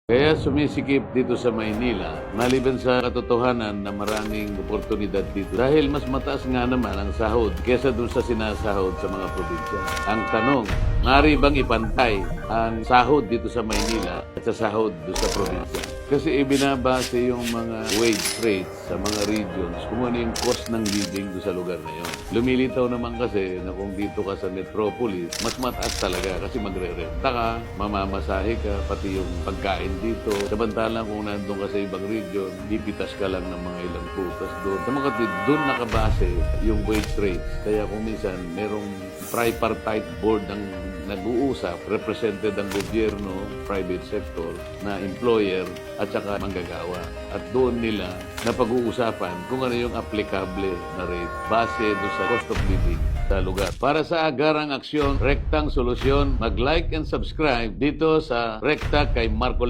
Kaya sumisikip dito sa Maynila, maliban sa katotohanan na maraming oportunidad dito. Dahil mas mataas nga naman ang sahod kesa dun sa sinasahod sa mga probinsya. Ang tanong, maaari bang ipantay ang sahod dito sa Maynila at sa sahod doon sa probinsya? Kasi ibinabase yung mga wage rates sa mga regions kung ano yung cost ng living doon sa lugar na yun. Lumilitaw naman kasi na kung dito ka sa metropolis, mas mataas talaga kasi magre-renta ka, mamamasahe ka, pati yung pagkain dito. Samantalang kung nandun ka sa ibang region, pipitas ka lang ng mga ilang putas doon. Sa mga doon nakabase yung wage rates. Kaya kung minsan merong tripartite board ang nag-uusap, represented ang gobyerno, private sector, na employer at saka manggagawa. At doon nila na pag-uusapan kung ano yung applicable na rate base doon sa cost of living sa lugar. Para sa agarang aksyon, Rektang Solusyon, mag-like and subscribe dito sa Rekta kay Marco